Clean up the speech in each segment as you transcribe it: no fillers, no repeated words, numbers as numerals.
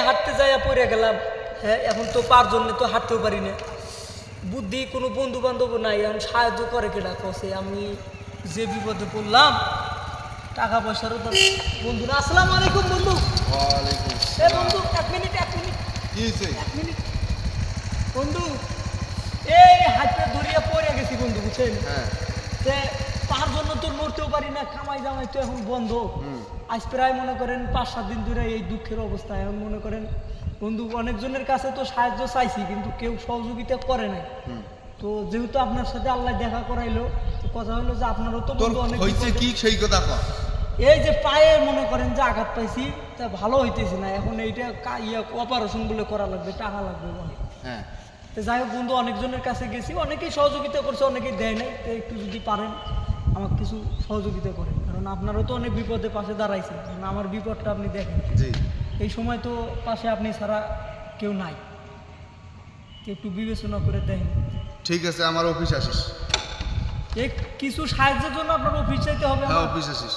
হাঁটতে যাইয়া পড়ে গেলাম। হ্যাঁ, এখন তো পার জন্য তো হাঁটতেও পারি না। বুদ্ধি কোনো বন্ধু বান্ধব নাই, এখন সাহায্য করে কেডা কসে? আমি যে বিপদে পড়লাম, টাকা পয়সারও তো বন্ধু না। আসসালামু আলাইকুম বন্ধু। ওয়ালাইকুম এ বন্ধু, এক মিনিট কি হয়েছে? এক মিনিট বন্ধু, এই হাতে ধরিয়া পড়ে গেছি বন্ধু, বুঝছেন? হ্যাঁ যে তার জন্য তো মরতেও পারি না, কামাই জামাই তো এখন বন্ধ। আজ প্রায় মনে করেন 5-7 দিন ধরে এই দুঃখের অবস্থা। এখন মনে করেন বন্ধু অনেকজনের কাছে তো সাহায্য চাইছি, কিন্তু কেউ সহযোগিতা করে নাই। তো যেহেতু আপনার সাথে আল্লাহ দেখা করাইলো, তো কথা হলো যে আপনারও তো তোর বন্ধু অনেক হয়েছে বিপদে- কি সেই কথা কর। এই যে পায়ে মনে করেন যে আঘাত পাইছি, তা ভালো হইতেছে না। এখন এইটা অপারেশন বলে করা লাগবে, টাকা লাগবে অনেক। হ্যাঁ তো যাই হোক বন্ধু, অনেকজনের কাছে গেছি, অনেকেই সহযোগিতা করছে, অনেকেই দেয় নাই। তো একটু যদি পারেন আমাকে কিছু সহযোগিতা করেন, কারণ আপনারও তো অনেক বিপদে পাশে দাঁড়াইছে। কারণ আমার বিপদটা আপনি দেখেন, জি এই সময় তো পাশে আপনি ছাড়া কেউ নাই। তো একটু বিবেচনা করে দেখেন। ঠিক আছে, আমার অফিস আসিস। এই কিছু সাহায্যের জন্য আপনার অফিস চাইতে হবে হ্যাঁ আমার? অফিস আসিস।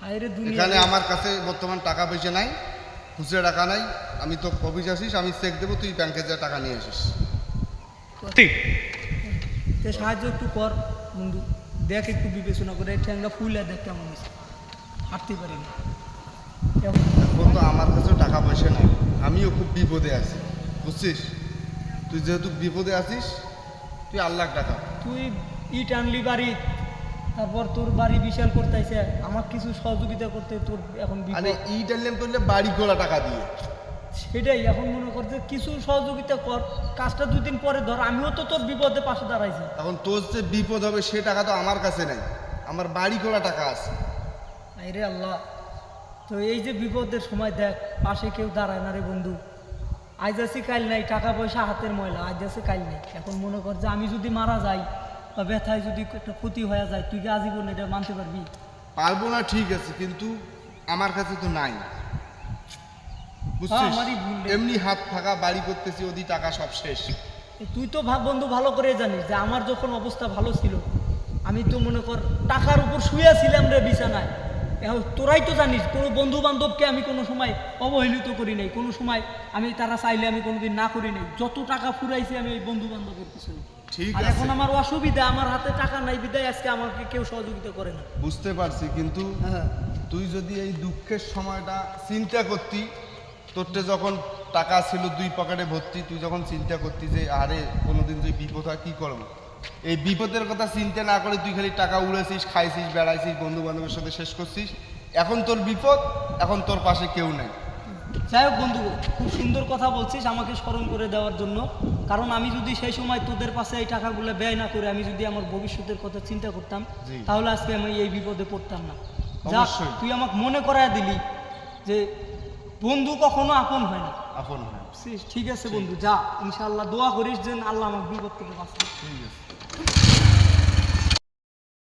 আরে দুনিয়া, এখানে আমার কাছে বর্তমান টাকা পয়সা নাই, খুচরা টাকা নাই। আমি তো অফিস আসিস, আমি চেক দেবো, তুই ব্যাংকে যা টাকা নিয়ে আসিস। তো সাহায্য একটু কর বন্ধু, দেখ একটু বিবেচনা করে ঠ্যাংটা ফুলে দেখ কেমন হয়েছে। হাঁটতে পারি না কেমন? এখন তো আমার কাছেও টাকা পয়সা নাই, আমিও খুব বিপদে আছি, বুঝছিস? তুই যেহেতু বিপদে আছিস, তুই আল্লাহ টাকা। তুই ইট আনলি বাড়ি, তারপর তোর বাড়ি বিশাল করতেছে, আমার কিছু সহযোগিতা করতে তোর এখন আরে বিপদ। ইট আনলাম করলে বাড়ি গোলা টাকা দিয়ে। সেটাই এখন মনে করছে কিছু সহযোগিতা কর, কাজটা 2 দিন পরে ধর। আমিও তো তোর বিপদে পাশে দাঁড়াইছি। এখন তোর যে বিপদ হবে সে টাকা তো আমার কাছে নাই, আমার বাড়ি গোলা টাকা আছে। আরে আল্লাহ, তো এই যে বিপদের সময় দেখ পাশে কেউ দাঁড়ায় না রে বন্ধু। আজ আছি কাল নাই, টাকা পয়সা হাতের ময়লা, আজ আছে কাল নেই। এখন মনে কর যে আমি যদি মারা যাই বা ব্যথায় যদি একটা ক্ষতি হয়ে যায়, তুই কি আজীবন এটা মানতে পারবি? পারবো না ঠিক আছে, কিন্তু আমার কাছে তো নাই, বুঝছিস? আমারই ভুল রে। এমনি হাত ফাঁকা বাড়ি করতেছি, ওদি টাকা সব শেষ। তুই তো বন্ধু ভালো করে জানিস যে আমার যখন অবস্থা ভালো ছিল, আমি তো মনে কর টাকার উপর শুয়েছিলাম রে বিছানায়। এখন তোরাই তো জানিস, কোনো বন্ধু বান্ধবকে আমি কোনো সময় অবহেলিত করি নাই, কোনো সময় আমি তারা চাইলে আমি কোনোদিন না করি নাই। যত টাকা ফুরাইছি আমি এই বন্ধু বান্ধবের পিছনে। ঠিক আর আছে, এখন আমার অসুবিধা, আমার হাতে টাকা নাই বিদায় আজকে আমাকে কেউ সহযোগিতা করে না। বুঝতে পারছি, কিন্তু হ্যাঁ, তুই যদি এই দুঃখের সময়টা চিন্তা করতি, তোরটে যখন টাকা ছিল 2 পকেটে ভর্তি, তুই যখন চিন্তা করতি যে আরে কোনোদিন যদি বিপদ হয় কী করবো, এই বিপদের কথা চিন্তা না করে তুই খালি টাকা উড়েছিস, খাইছিস, বেড়াইছিস, বন্ধু বান্ধবের সাথে শেষ করছিস। এখন তোর বিপদ, এখন তোর পাশে কেউ নেই। যাই হোক বন্ধু, খুব সুন্দর কথা বলছিস আমাকে স্মরণ করে দেওয়ার জন্য। কারণ আমি যদি সেই সময় তোদের পাশে এই টাকাগুলো ব্যয় না করে আমি যদি আমার ভবিষ্যতের কথা চিন্তা করতাম, জি। তাহলে আজকে আমি এই বিপদে পড়তাম না। যা, অবশ্যই। তুই আমাকে মনে করায় দিলি যে বন্ধু কখনো আপন হয় না। আপন হয়। ঠিক আছে বন্ধু, যা, ইনশাআল্লাহ দোয়া করিস যেন আল্লাহ আমার বিপদ থেকে বাঁচায়। ঠিক আছে।